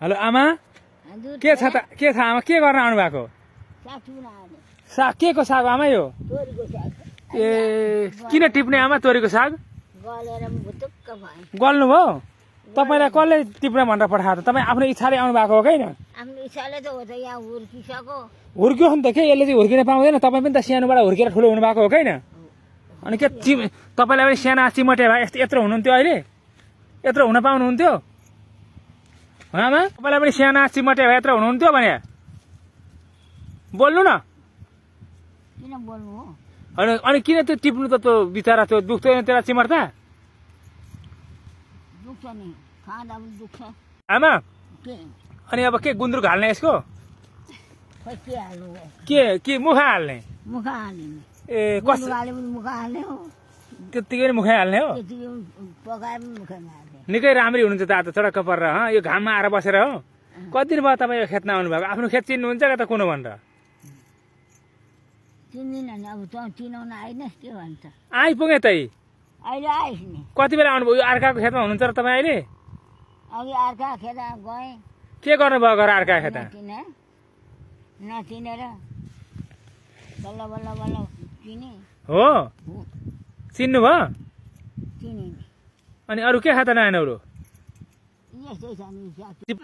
hello आमा के छ त के छ आमा के गर्न आउनु भएको साग के को साग आमा यो ए किन टिप्ने आमा तोरीको साग गल्नु भयो तपाईलाई कसले टिप्ने भनेर पठाएको त तपाईँ आफ्नो इच्छाले आउनु भएको हो कि हैन आफ्नो इच्छाले त हो त यहाँ हुर्किसक्यो हुर्क्यो नि त के यसले चाहिँ हुर्किन पाउँदैन तपाईँ पनि त सानोबाट हुर्केर ठुलो हुनु भएको हो कि हैन अनि के तपाईलाई पनि साना चिमटे भए यत्रो हुनुहुन्थ्यो अहिले यत्रो हुन पाउनुहुन्थ्यो आमा तपाईलाई पनि साना चिमटे भए यत्रो हुनुहुन्थ्यो भने बोल्नु न किन बोल्नु हो अनि किन त्यो टिप्नु त त्यो बिचरा त्यो दुख्दैन तेरा चिमट त दुख्छ नि खाँदा पनि दुख्छ आमा के अनि अब के गुन्द्रुक हाल्ने यसको खोइ के हाल्नु हो के मुखा हाल्ने मुखा हाल्ने ए कस हाले पनि मुखा हाल्ने हो त्यतिकै मुखै हाल्ने हो त्यतिकै पकाए पनि मुखमा हाल्ने निकै राम्ररी हुनुहुन्छ त आज चडक्क परेर यो घाममा आएर बसेर हो कति दिन भयो तपाईँ यो खेतमा आउनु भएको आफ्नो खेत चिन्नुहुन्छ कि त कुनो भनेर चिन्दिनँ नि अब तँ चिनाउन आइनस् के भन्छ आइपुगेँ त अहिले आइस् नि कति बेला आउनुभयो यो अर्काको खेतमा हुनुहुन्छ र तपाईँ अहिले अघि अर्का खेत गएँ के गर्नुभयो घर अर्का खेत नचिनेर बल्ल बल्ल बल्ल चिने हो चिन्नु भयो चिने अनि अरू के खाता नयाँ नौरो यस्तै छ नि